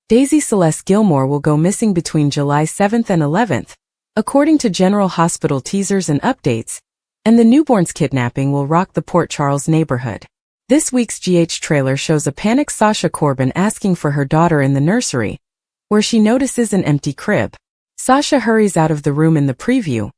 Daisy Celeste Gilmore will go missing between July 7th and 11th, according to General Hospital teasers and updates, and the newborn's kidnapping will rock the Port Charles neighborhood. This week's GH trailer shows a panicked Sasha Corbin asking for her daughter in the nursery, where she notices an empty crib. Sasha hurries out of the room in the preview,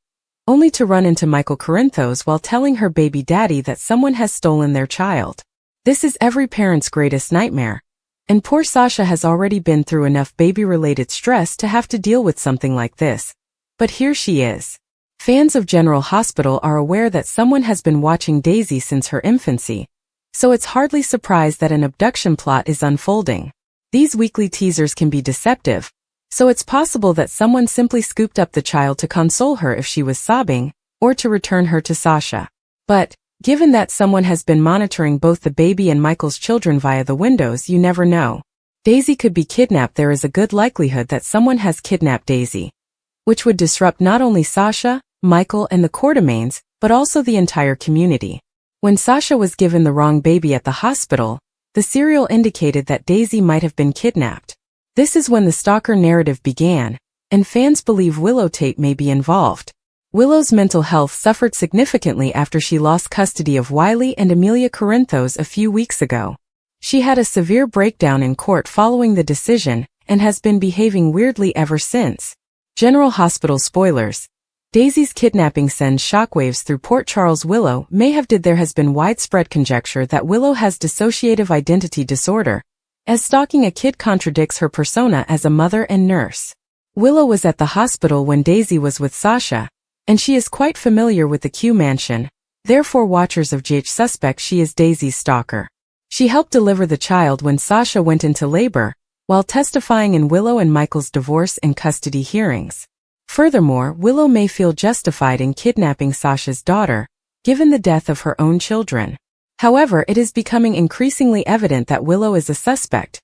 only to run into Michael Corinthos while telling her baby daddy that someone has stolen their child. This is every parent's greatest nightmare, and poor Sasha has already been through enough baby-related stress to have to deal with something like this. But here she is. Fans of General Hospital are aware that someone has been watching Daisy since her infancy, so it's hardly surprised that an abduction plot is unfolding. These weekly teasers can be deceptive, so it's possible that someone simply scooped up the child to console her if she was sobbing, or to return her to Sasha. But, given that someone has been monitoring both the baby and Michael's children via the windows, you never know. Daisy could be kidnapped. There is a good likelihood that someone has kidnapped Daisy, which would disrupt not only Sasha, Michael, and the Quartermaines, but also the entire community. When Sasha was given the wrong baby at the hospital, the serial indicated that Daisy might have been kidnapped. This is when the stalker narrative began, and fans believe Willow Tate may be involved. Willow's mental health suffered significantly after she lost custody of Wiley and Amelia Corinthos a few weeks ago. She had a severe breakdown in court following the decision, and has been behaving weirdly ever since. General Hospital spoilers. Daisy's kidnapping sends shockwaves through Port Charles. Willow may have did. There has been widespread conjecture that Willow has dissociative identity disorder, as stalking a kid contradicts her persona as a mother and nurse. Willow was at the hospital when Daisy was with Sasha, and she is quite familiar with the Q mansion, therefore watchers of GH suspect she is Daisy's stalker. She helped deliver the child when Sasha went into labor, while testifying in Willow and Michael's divorce and custody hearings. Furthermore, Willow may feel justified in kidnapping Sasha's daughter, given the death of her own children. However, it is becoming increasingly evident that Willow is a suspect.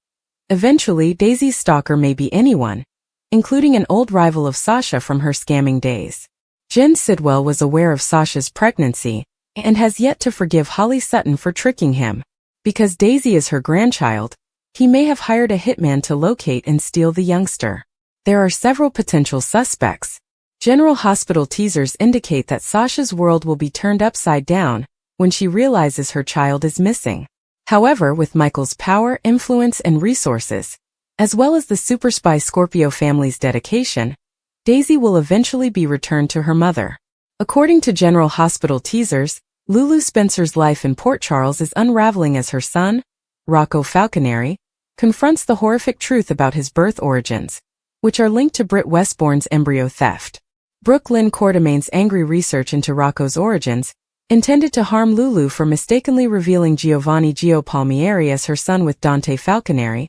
Eventually, Daisy's stalker may be anyone, including an old rival of Sasha from her scamming days. Jen Sidwell was aware of Sasha's pregnancy, and has yet to forgive Holly Sutton for tricking him. Because Daisy is her grandchild, he may have hired a hitman to locate and steal the youngster. There are several potential suspects. General Hospital teasers indicate that Sasha's world will be turned upside down when she realizes her child is missing. However, with Michael's power, influence, and resources, as well as the super spy Scorpio family's dedication, Daisy will eventually be returned to her mother. According to General Hospital teasers, Lulu Spencer's life in Port Charles is unraveling as her son, Rocco Falconeri, confronts the horrific truth about his birth origins, which are linked to Britt Westbourne's embryo theft. Brooke Lynn Quartermaine's angry research into Rocco's origins, intended to harm Lulu for mistakenly revealing Giovanni Gio Palmieri as her son with Dante Falconeri,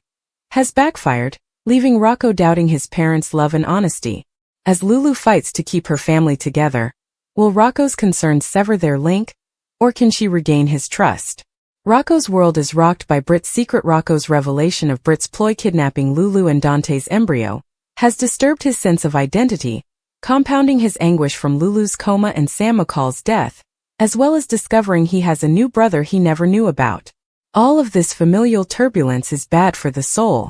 has backfired, leaving Rocco doubting his parents' love and honesty. As Lulu fights to keep her family together, will Rocco's concerns sever their link, or can she regain his trust? Rocco's world is rocked by Britt's secret. Rocco's revelation of Britt's ploy kidnapping Lulu and Dante's embryo has disturbed his sense of identity, compounding his anguish from Lulu's coma and Sam McCall's death, as well as discovering he has a new brother he never knew about. All of this familial turbulence is bad for the soul.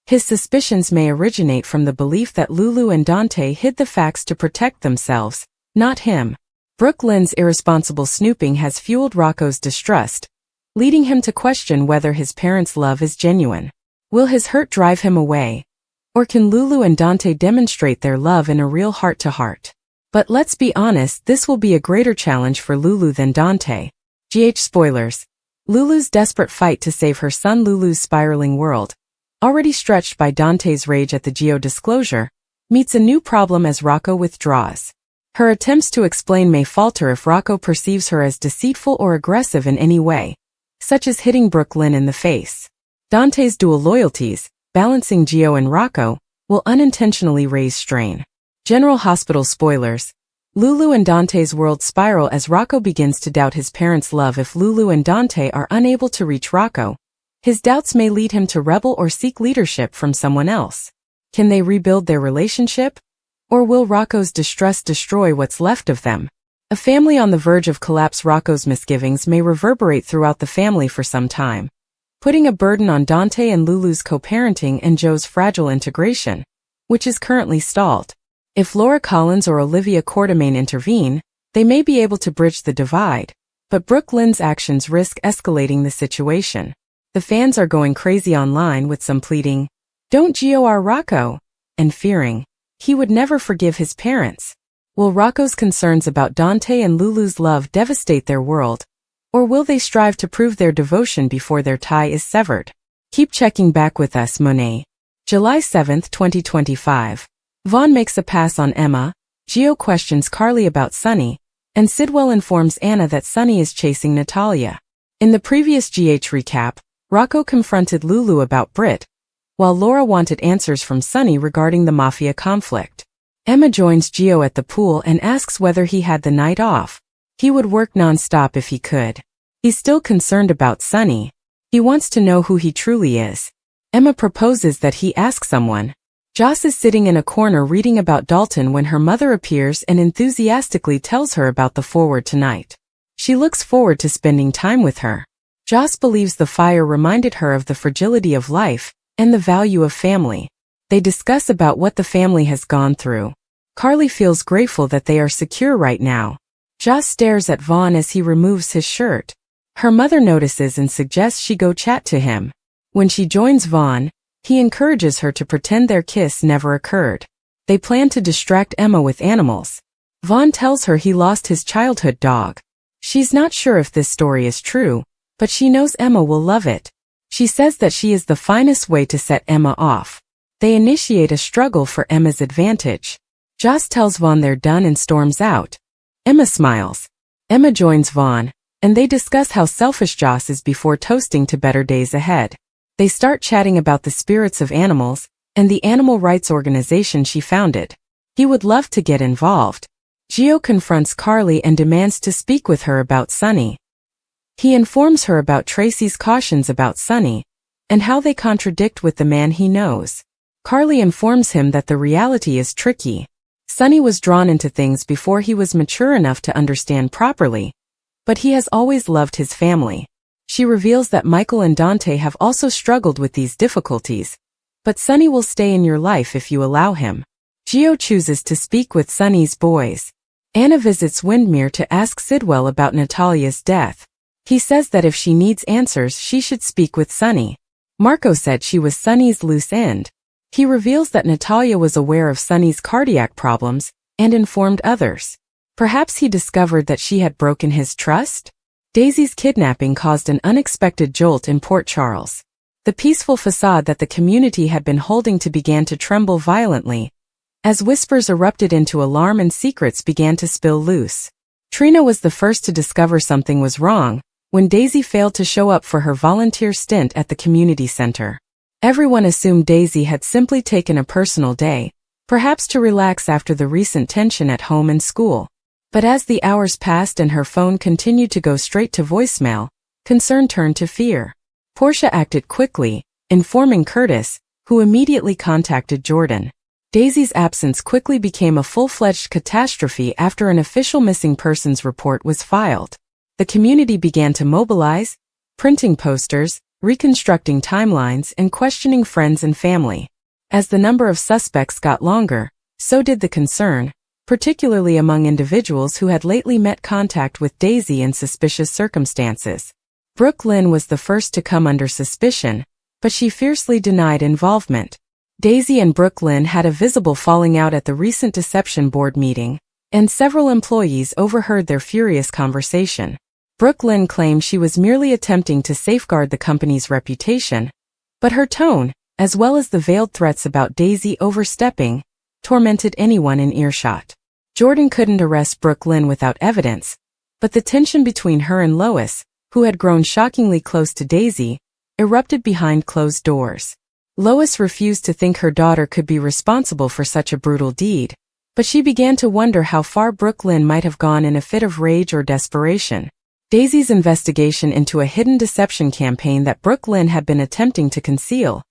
His suspicions may originate from the belief that Lulu and Dante hid the facts to protect themselves, not him. Brooke Lynn's irresponsible snooping has fueled Rocco's distrust, leading him to question whether his parents' love is genuine. Will his hurt drive him away? Or can Lulu and Dante demonstrate their love in a real heart-to-heart? But let's be honest, this will be a greater challenge for Lulu than Dante. GH spoilers. Lulu's desperate fight to save her son. Lulu's spiraling world, already stretched by Dante's rage at the Gio disclosure, meets a new problem as Rocco withdraws. Her attempts to explain may falter if Rocco perceives her as deceitful or aggressive in any way, such as hitting Brooke Lynn in the face. Dante's dual loyalties, balancing Gio and Rocco, will unintentionally raise strain. General Hospital spoilers. Lulu and Dante's world spiral as Rocco begins to doubt his parents' love. If Lulu and Dante are unable to reach Rocco, his doubts may lead him to rebel or seek leadership from someone else. Can they rebuild their relationship? Or will Rocco's distrust destroy what's left of them? A family on the verge of collapse. Rocco's misgivings may reverberate throughout the family for some time, putting a burden on Dante and Lulu's co-parenting and Joe's fragile integration, which is currently stalled. If Laura Collins or Olivia Quartermain intervene, they may be able to bridge the divide, but Brooke Lynn's actions risk escalating the situation. The fans are going crazy online with some pleading, "Don't GOR Rocco," and fearing he would never forgive his parents. Will Rocco's concerns about Dante and Lulu's love devastate their world, or will they strive to prove their devotion before their tie is severed? Keep checking back with us, Monet. July 7, 2025. Vaughn makes a pass on Emma, Gio questions Carly about Sunny, and Sidwell informs Anna that Sunny is chasing Natalia. In the previous GH recap, Rocco confronted Lulu about Britt, while Laura wanted answers from Sunny regarding the mafia conflict. Emma joins Gio at the pool and asks whether he had the night off. He would work non-stop if he could. He's still concerned about Sunny. He wants to know who he truly is. Emma proposes that he ask someone. Joss is sitting in a corner reading about Dalton when her mother appears and enthusiastically tells her about the forward tonight. She looks forward to spending time with her. Joss believes the fire reminded her of the fragility of life and the value of family. They discuss about what the family has gone through. Carly feels grateful that they are secure right now. Joss stares at Vaughn as he removes his shirt. Her mother notices and suggests she go chat to him. When she joins Vaughn, he encourages her to pretend their kiss never occurred. They plan to distract Emma with animals. Vaughn tells her he lost his childhood dog. She's not sure if this story is true, but she knows Emma will love it. She says that she is the finest way to set Emma off. They initiate a struggle for Emma's advantage. Joss tells Vaughn they're done and storms out. Emma smiles. Emma joins Vaughn, and they discuss how selfish Joss is before toasting to better days ahead. They start chatting about the spirits of animals and the animal rights organization she founded. He would love to get involved. Gio confronts Carly and demands to speak with her about Sunny. He informs her about Tracy's cautions about Sunny and how they contradict with the man he knows. Carly informs him that the reality is tricky. Sunny was drawn into things before he was mature enough to understand properly, but he has always loved his family. She reveals that Michael and Dante have also struggled with these difficulties, but Sunny will stay in your life if you allow him. Gio chooses to speak with Sunny's boys. Anna visits Windmere to ask Sidwell about Natalia's death. He says that if she needs answers she should speak with Sunny. Marco said she was Sunny's loose end. He reveals that Natalia was aware of Sunny's cardiac problems and informed others. Perhaps he discovered that she had broken his trust? Daisy's kidnapping caused an unexpected jolt in Port Charles. The peaceful facade that the community had been holding to began to tremble violently, as whispers erupted into alarm and secrets began to spill loose. Trina was the first to discover something was wrong when Daisy failed to show up for her volunteer stint at the community center. Everyone assumed Daisy had simply taken a personal day, perhaps to relax after the recent tension at home and school. But as the hours passed and her phone continued to go straight to voicemail, concern turned to fear. Portia acted quickly, informing Curtis, who immediately contacted Jordan. Daisy's absence quickly became a full-fledged catastrophe after an official missing persons report was filed. The community began to mobilize, printing posters, reconstructing timelines, and questioning friends and family. As the number of suspects got longer, so did the concern, particularly among individuals who had lately met contact with Daisy in suspicious circumstances. Brooke Lynn was the first to come under suspicion, but she fiercely denied involvement. Daisy and Brooke Lynn had a visible falling out at the recent Deception Board meeting, and several employees overheard their furious conversation. Brooke Lynn claimed she was merely attempting to safeguard the company's reputation, but her tone, as well as the veiled threats about Daisy overstepping, tormented anyone in earshot. Jordan couldn't arrest Brooke Lynn without evidence, but the tension between her and Lois, who had grown shockingly close to Daisy, erupted behind closed doors. Lois refused to think her daughter could be responsible for such a brutal deed, but she began to wonder how far Brooke Lynn might have gone in a fit of rage or desperation. Daisy's investigation into a hidden deception campaign that Brooke Lynn had been attempting to conceal,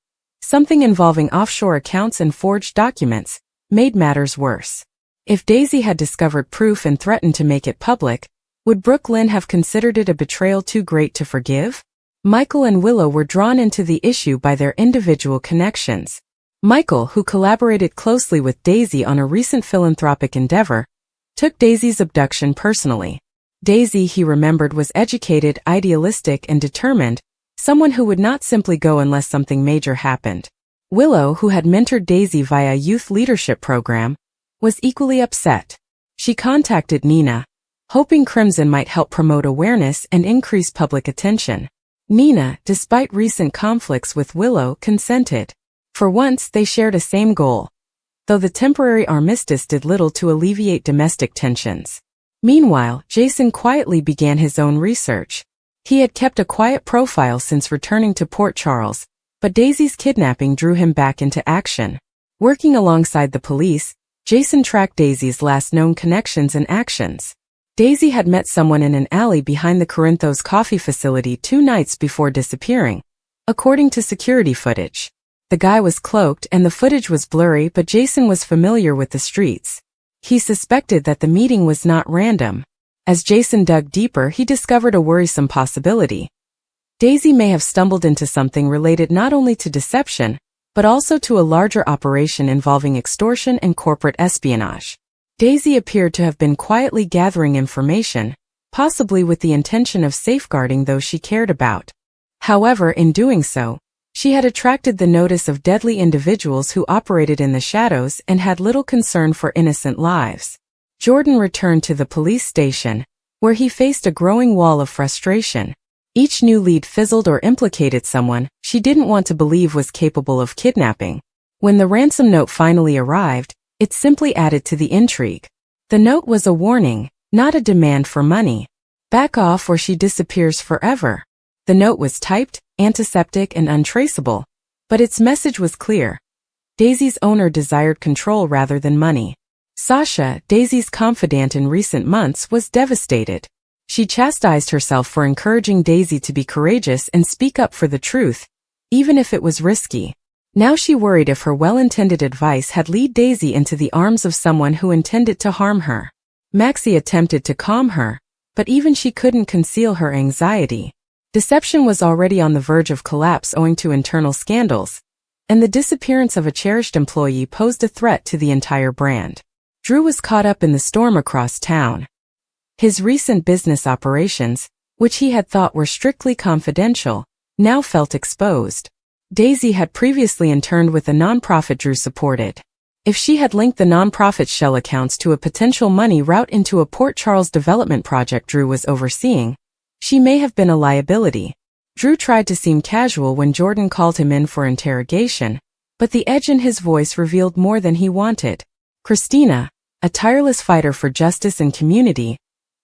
something involving offshore accounts and forged documents, made matters worse. If Daisy had discovered proof and threatened to make it public, would Brooke Lynn have considered it a betrayal too great to forgive? Michael and Willow were drawn into the issue by their individual connections. Michael, who collaborated closely with Daisy on a recent philanthropic endeavor, took Daisy's abduction personally. Daisy, he remembered, was educated, idealistic, and determined, someone who would not simply go unless something major happened. Willow, who had mentored Daisy via a youth leadership program, was equally upset. She contacted Nina, hoping Crimson might help promote awareness and increase public attention. Nina, despite recent conflicts with Willow, consented. For once, they shared a same goal, though the temporary armistice did little to alleviate domestic tensions. Meanwhile, Jason quietly began his own research. He had kept a quiet profile since returning to Port Charles, but Daisy's kidnapping drew him back into action. Working alongside the police, Jason tracked Daisy's last known connections and actions. Daisy had met someone in an alley behind the Corinthos coffee facility 2 nights before disappearing, according to security footage. The guy was cloaked and the footage was blurry, but Jason was familiar with the streets. He suspected that the meeting was not random. As Jason dug deeper, he discovered a worrisome possibility. Daisy may have stumbled into something related not only to deception, but also to a larger operation involving extortion and corporate espionage. Daisy appeared to have been quietly gathering information, possibly with the intention of safeguarding those she cared about. However, in doing so, she had attracted the notice of deadly individuals who operated in the shadows and had little concern for innocent lives. Jordan returned to the police station, where he faced a growing wall of frustration. Each new lead fizzled or implicated someone she didn't want to believe was capable of kidnapping. When the ransom note finally arrived, it simply added to the intrigue. The note was a warning, not a demand for money. Back off or she disappears forever. The note was typed, antiseptic, and untraceable, but its message was clear. Daisy's owner desired control rather than money. Sasha, Daisy's confidant in recent months, was devastated. She chastised herself for encouraging Daisy to be courageous and speak up for the truth, even if it was risky. Now she worried if her well-intended advice had led Daisy into the arms of someone who intended to harm her. Maxie attempted to calm her, but even she couldn't conceal her anxiety. Deception was already on the verge of collapse owing to internal scandals, and the disappearance of a cherished employee posed a threat to the entire brand. Drew was caught up in the storm across town. His recent business operations, which he had thought were strictly confidential, now felt exposed. Daisy had previously interned with a nonprofit Drew supported. If she had linked the nonprofit's shell accounts to a potential money route into a Port Charles development project Drew was overseeing, she may have been a liability. Drew tried to seem casual when Jordan called him in for interrogation, but the edge in his voice revealed more than he wanted. Christina, a tireless fighter for justice and community,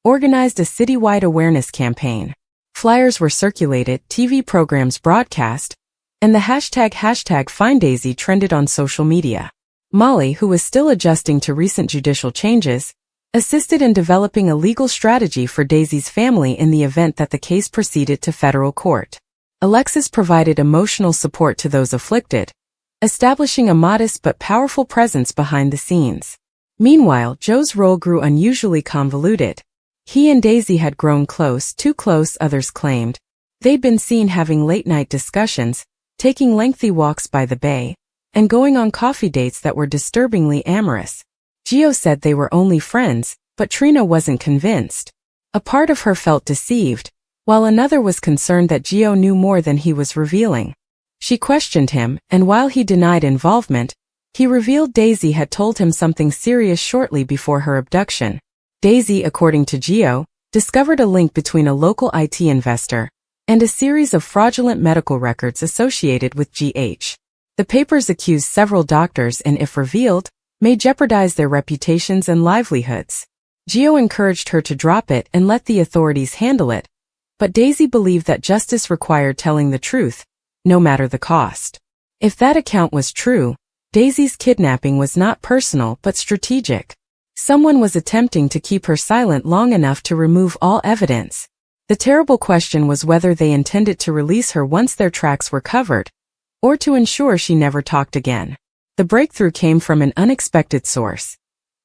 organized a citywide awareness campaign. Flyers were circulated, TV programs broadcast, and the hashtag #FindDaisy trended on social media. Molly, who was still adjusting to recent judicial changes, assisted in developing a legal strategy for Daisy's family in the event that the case proceeded to federal court. Alexis provided emotional support to those afflicted, establishing a modest but powerful presence behind the scenes. Meanwhile, Joe's role grew unusually convoluted. He and Daisy had grown close, too close, others claimed. They'd been seen having late-night discussions, taking lengthy walks by the bay, and going on coffee dates that were disturbingly amorous. Gio said they were only friends, but Trina wasn't convinced. A part of her felt deceived, while another was concerned that Gio knew more than he was revealing. She questioned him, and while he denied involvement, he revealed Daisy had told him something serious shortly before her abduction. Daisy, according to Gio, discovered a link between a local IT investor and a series of fraudulent medical records associated with GH. The papers accused several doctors and, if revealed, may jeopardize their reputations and livelihoods. Gio encouraged her to drop it and let the authorities handle it, but Daisy believed that justice required telling the truth, no matter the cost. If that account was true, Daisy's kidnapping was not personal but strategic. Someone was attempting to keep her silent long enough to remove all evidence. The terrible question was whether they intended to release her once their tracks were covered, or to ensure she never talked again. The breakthrough came from an unexpected source.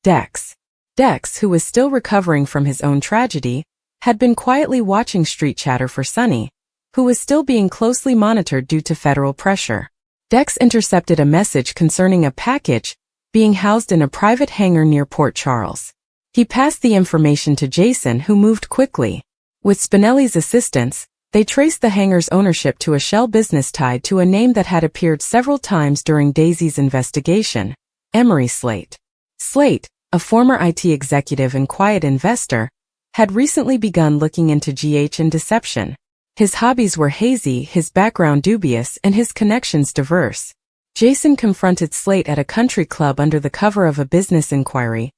Dex. Dex, who was still recovering from his own tragedy, had been quietly watching street chatter for Sunny, who was still being closely monitored due to federal pressure. Dex intercepted a message concerning a package being housed in a private hangar near Port Charles. He passed the information to Jason, who moved quickly. With Spinelli's assistance, they traced the hangar's ownership to a shell business tied to a name that had appeared several times during Daisy's investigation: Emery Slate. Slate, a former IT executive and quiet investor, had recently begun looking into GH and deception. His hobbies were hazy, his background dubious, and his connections diverse. Jason confronted Slate at a country club under the cover of a business inquiry,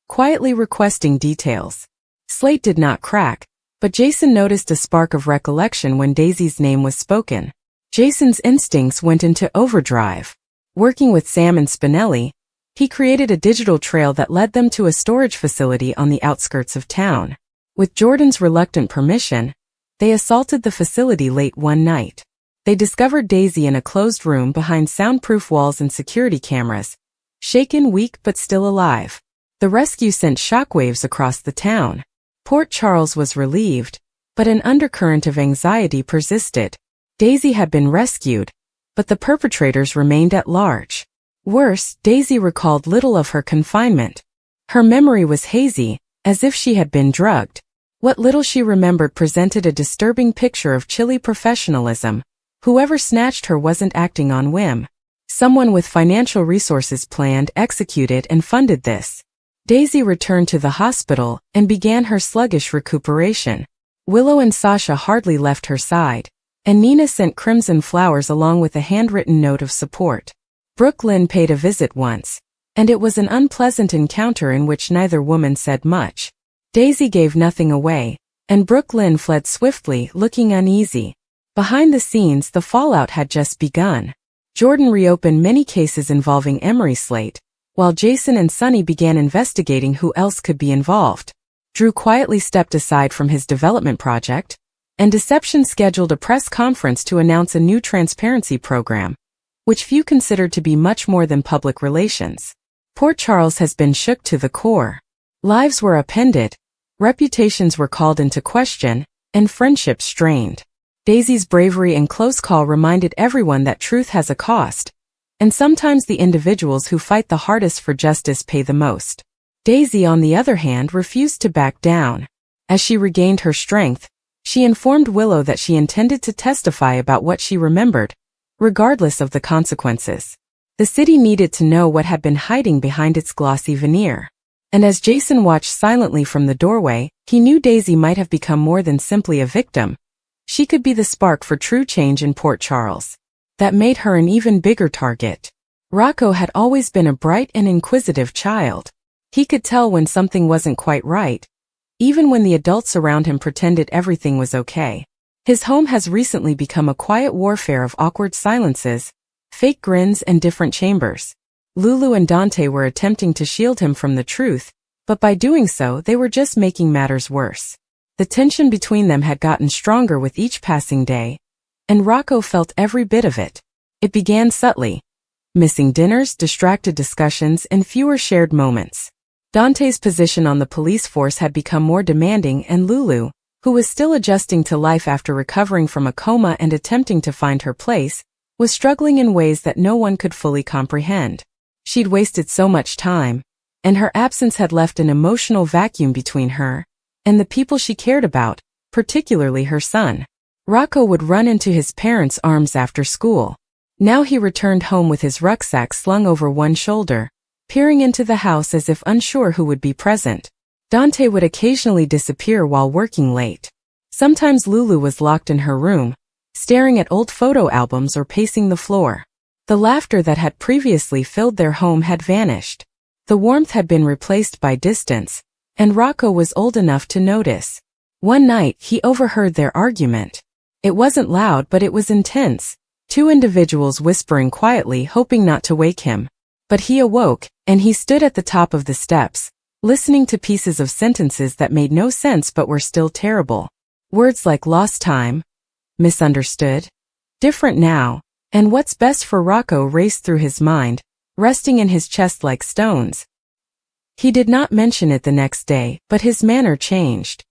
quietly requesting details. Slate did not crack, but Jason noticed a spark of recollection when Daisy's name was spoken. Jason's instincts went into overdrive. Working with Sam and Spinelli, he created a digital trail that led them to a storage facility on the outskirts of town. With Jordan's reluctant permission, they assaulted the facility late one night. They discovered Daisy in a closed room behind soundproof walls and security cameras, shaken, weak, but still alive. The rescue sent shockwaves across the town. Port Charles was relieved, but an undercurrent of anxiety persisted. Daisy had been rescued, but the perpetrators remained at large. Worse, Daisy recalled little of her confinement. Her memory was hazy, as if she had been drugged. What little she remembered presented a disturbing picture of chilly professionalism. Whoever snatched her wasn't acting on whim. Someone with financial resources planned, executed, and funded this. Daisy returned to the hospital and began her sluggish recuperation. Willow and Sasha hardly left her side, and Nina sent crimson flowers along with a handwritten note of support. Brooke Lynn paid a visit once, and it was an unpleasant encounter in which neither woman said much. Daisy gave nothing away, and Brooke Lynn fled swiftly, looking uneasy. Behind the scenes, the fallout had just begun. Jordan reopened many cases involving Emery Slate, while Jason and Sunny began investigating who else could be involved. Drew quietly stepped aside from his development project, and Deception scheduled a press conference to announce a new transparency program, which few considered to be much more than public relations. Port Charles has been shook to the core. Lives were upended, reputations were called into question, and friendships strained. Daisy's bravery and close call reminded everyone that truth has a cost, and sometimes the individuals who fight the hardest for justice pay the most. Daisy, on the other hand, refused to back down. As she regained her strength, she informed Willow that she intended to testify about what she remembered, regardless of the consequences. The city needed to know what had been hiding behind its glossy veneer. And as Jason watched silently from the doorway, he knew Daisy might have become more than simply a victim. She could be the spark for true change in Port Charles. That made her an even bigger target. Rocco had always been a bright and inquisitive child. He could tell when something wasn't quite right, even when the adults around him pretended everything was okay. His home has recently become a quiet warfare of awkward silences, fake grins, and different chambers. Lulu and Dante were attempting to shield him from the truth, but by doing so, they were just making matters worse. The tension between them had gotten stronger with each passing day, and Rocco felt every bit of it. It began subtly. Missing dinners, distracted discussions, and fewer shared moments. Dante's position on the police force had become more demanding, and Lulu, who was still adjusting to life after recovering from a coma and attempting to find her place, was struggling in ways that no one could fully comprehend. She'd wasted so much time, and her absence had left an emotional vacuum between her and the people she cared about, particularly her son. Rocco would run into his parents' arms after school. Now he returned home with his rucksack slung over one shoulder, peering into the house as if unsure who would be present. Dante would occasionally disappear while working late. Sometimes Lulu was locked in her room, staring at old photo albums or pacing the floor. The laughter that had previously filled their home had vanished. The warmth had been replaced by distance, and Rocco was old enough to notice. One night, he overheard their argument. It wasn't loud, but it was intense. Two individuals whispering quietly, hoping not to wake him. But he awoke, and he stood at the top of the steps, listening to pieces of sentences that made no sense but were still terrible. Words like lost time, misunderstood, different now, and what's best for Rocco raced through his mind, resting in his chest like stones. He did not mention it the next day, but his manner changed.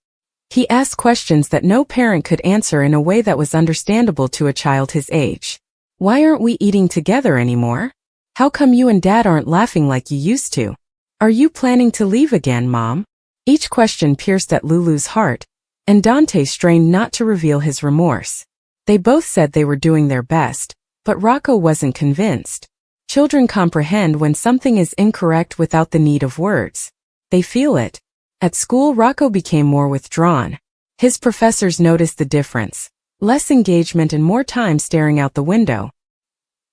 He asked questions that no parent could answer in a way that was understandable to a child his age. Why aren't we eating together anymore? How come you and Dad aren't laughing like you used to? Are you planning to leave again, Mom? Each question pierced at Lulu's heart, and Dante strained not to reveal his remorse. They both said they were doing their best, but Rocco wasn't convinced. Children comprehend when something is incorrect without the need of words. They feel it. At school, Rocco became more withdrawn. His professors noticed the difference: less engagement and more time staring out the window.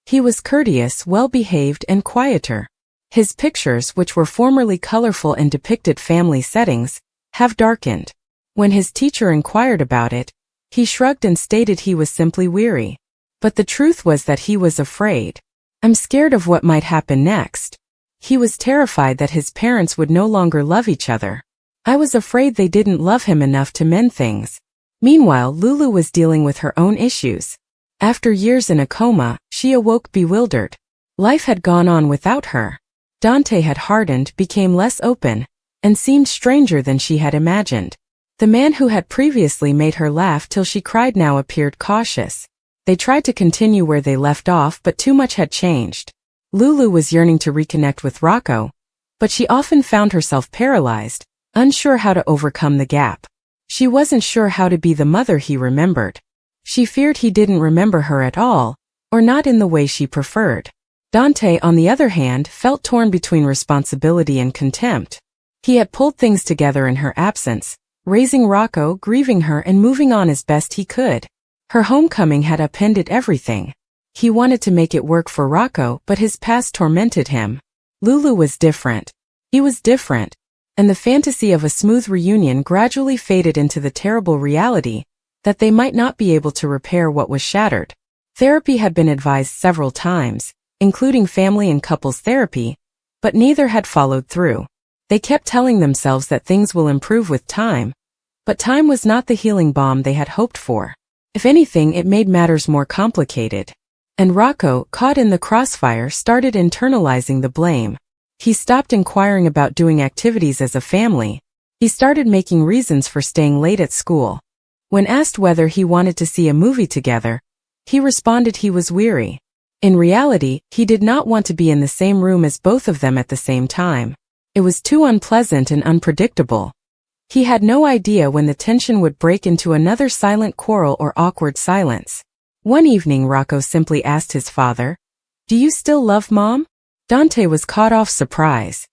He was courteous, well-behaved, and quieter. His pictures, which were formerly colorful and depicted family settings, have darkened. When his teacher inquired about it, he shrugged and stated he was simply weary. But the truth was that he was afraid. "I'm scared of what might happen next." He was terrified that his parents would no longer love each other. "I was afraid they didn't love him enough to mend things." Meanwhile, Lulu was dealing with her own issues. After years in a coma, she awoke bewildered. Life had gone on without her. Dante had hardened, became less open, and seemed stranger than she had imagined. The man who had previously made her laugh till she cried now appeared cautious. They tried to continue where they left off, but too much had changed. Lulu was yearning to reconnect with Rocco, but she often found herself paralyzed, unsure how to overcome the gap. She wasn't sure how to be the mother he remembered. She feared he didn't remember her at all, or not in the way she preferred. Dante, on the other hand, felt torn between responsibility and contempt. He had pulled things together in her absence, raising Rocco, grieving her, and moving on as best he could. Her homecoming had upended everything. He wanted to make it work for Rocco, but his past tormented him. Lulu was different. He was different, and the fantasy of a smooth reunion gradually faded into the terrible reality that they might not be able to repair what was shattered. Therapy had been advised several times, including family and couples therapy, but neither had followed through. They kept telling themselves that things will improve with time, but time was not the healing balm they had hoped for. If anything, it made matters more complicated. And Rocco, caught in the crossfire, started internalizing the blame. He stopped inquiring about doing activities as a family. He started making reasons for staying late at school. When asked whether he wanted to see a movie together, he responded he was weary. In reality, he did not want to be in the same room as both of them at the same time. It was too unpleasant and unpredictable. He had no idea when the tension would break into another silent quarrel or awkward silence. One evening, Rocco simply asked his father, "Do you still love Mom?" Dante was caught off surprise.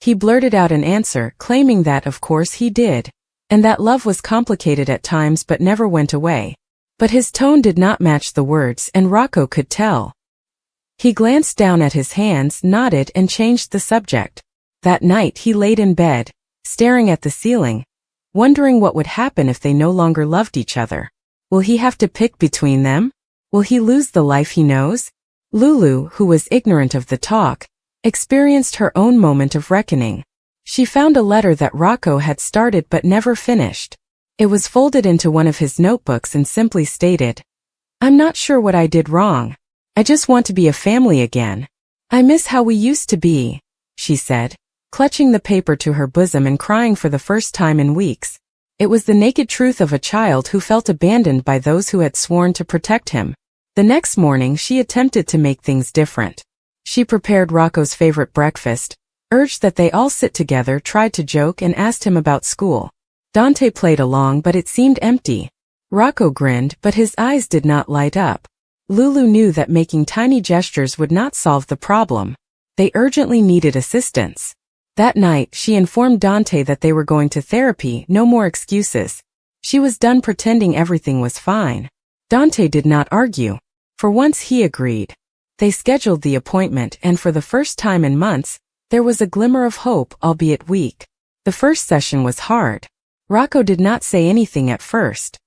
He blurted out an answer, claiming that of course he did, and that love was complicated at times but never went away. But his tone did not match the words, and Rocco could tell. He glanced down at his hands, nodded, and changed the subject. That night he laid in bed, staring at the ceiling, wondering what would happen if they no longer loved each other. Will he have to pick between them? Will he lose the life he knows? Lulu, who was ignorant of the talk, experienced her own moment of reckoning. She found a letter that Rocco had started but never finished. It was folded into one of his notebooks and simply stated, "I'm not sure what I did wrong. I just want to be a family again. I miss how we used to be," she said, clutching the paper to her bosom and crying for the first time in weeks. It was the naked truth of a child who felt abandoned by those who had sworn to protect him. The next morning she attempted to make things different. She prepared Rocco's favorite breakfast, urged that they all sit together, tried to joke, and asked him about school. Dante played along, but it seemed empty. Rocco grinned, but his eyes did not light up. Lulu knew that making tiny gestures would not solve the problem. They urgently needed assistance. That night, she informed Dante that they were going to therapy, no more excuses. She was done pretending everything was fine. Dante did not argue. For once he agreed. They scheduled the appointment, and for the first time in months, there was a glimmer of hope, albeit weak. The first session was hard. Rocco did not say anything at first.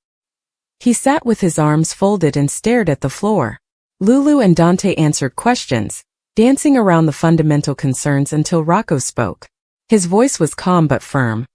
He sat with his arms folded and stared at the floor. Lulu and Dante answered questions, dancing around the fundamental concerns until Rocco spoke. His voice was calm but firm.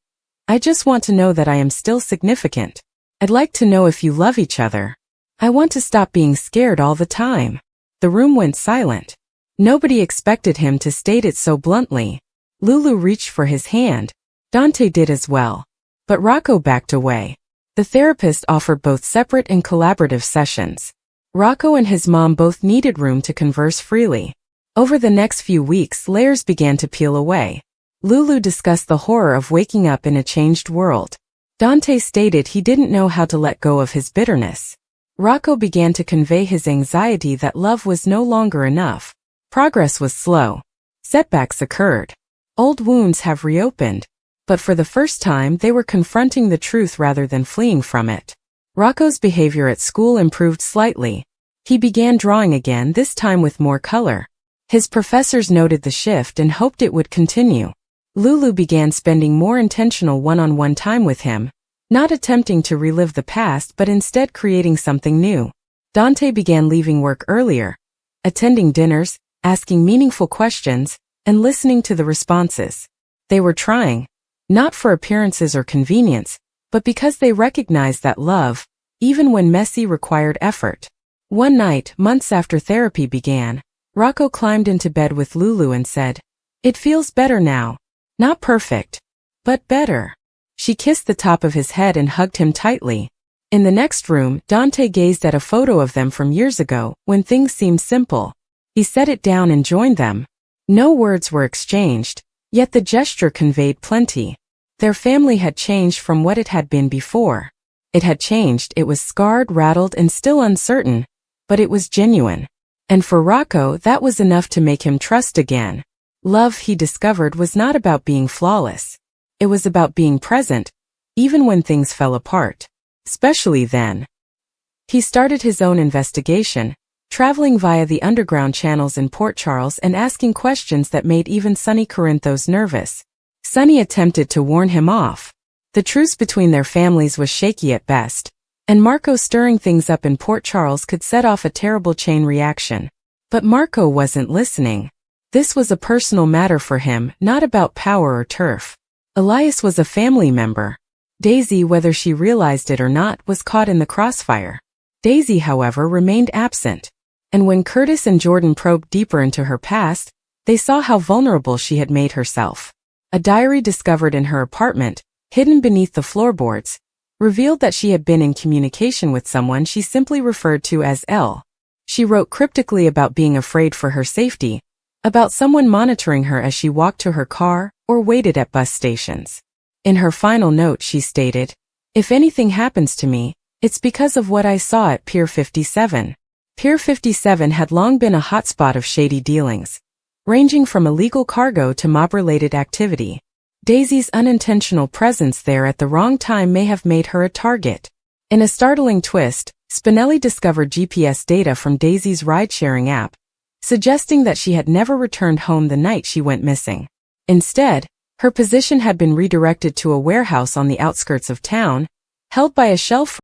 "I just want to know that I am still significant. I'd like to know if you love each other. I want to stop being scared all the time." The room went silent. Nobody expected him to state it so bluntly. Lulu reached for his hand. Dante did as well. But Rocco backed away. The therapist offered both separate and collaborative sessions. Rocco and his mom both needed room to converse freely. Over the next few weeks, layers began to peel away. Lulu discussed the horror of waking up in a changed world. Dante stated he didn't know how to let go of his bitterness. Rocco began to convey his anxiety that love was no longer enough. Progress was slow. Setbacks occurred. Old wounds have reopened. But for the first time, they were confronting the truth rather than fleeing from it. Rocco's behavior at school improved slightly. He began drawing again, this time with more color. His professors noted the shift and hoped it would continue. Lulu began spending more intentional one-on-one time with him, not attempting to relive the past but instead creating something new. Dante began leaving work earlier, attending dinners, asking meaningful questions, and listening to the responses. They were trying, not for appearances or convenience, but because they recognized that love, even when messy, required effort. One night, months after therapy began, Rocco climbed into bed with Lulu and said, "It feels better now. Not perfect, but better." She kissed the top of his head and hugged him tightly. In the next room, Dante gazed at a photo of them from years ago, when things seemed simple. He set it down and joined them. No words were exchanged, yet the gesture conveyed plenty. Their family had changed from what it had been before. It had changed, it was scarred, rattled, and still uncertain, but it was genuine. And for Rocco, that was enough to make him trust again. Love, he discovered, was not about being flawless. It was about being present, even when things fell apart. Especially then. He started his own investigation, traveling via the underground channels in Port Charles and asking questions that made even Sonny Corinthos nervous. Sonny attempted to warn him off. The truce between their families was shaky at best, and Marco stirring things up in Port Charles could set off a terrible chain reaction. But Marco wasn't listening. This was a personal matter for him, not about power or turf. Elias was a family member. Daisy, whether she realized it or not, was caught in the crossfire. Daisy, however, remained absent. And when Curtis and Jordan probed deeper into her past, they saw how vulnerable she had made herself. A diary discovered in her apartment, hidden beneath the floorboards, revealed that she had been in communication with someone she simply referred to as L. She wrote cryptically about being afraid for her safety, about someone monitoring her as she walked to her car or waited at bus stations. In her final note she stated, "If anything happens to me, it's because of what I saw at Pier 57. Pier 57 had long been a hotspot of shady dealings, ranging from illegal cargo to mob-related activity. Daisy's unintentional presence there at the wrong time may have made her a target." In a startling twist, Spinelli discovered GPS data from Daisy's ride-sharing app, suggesting that she had never returned home the night she went missing. Instead, her position had been redirected to a warehouse on the outskirts of town, held by a shelf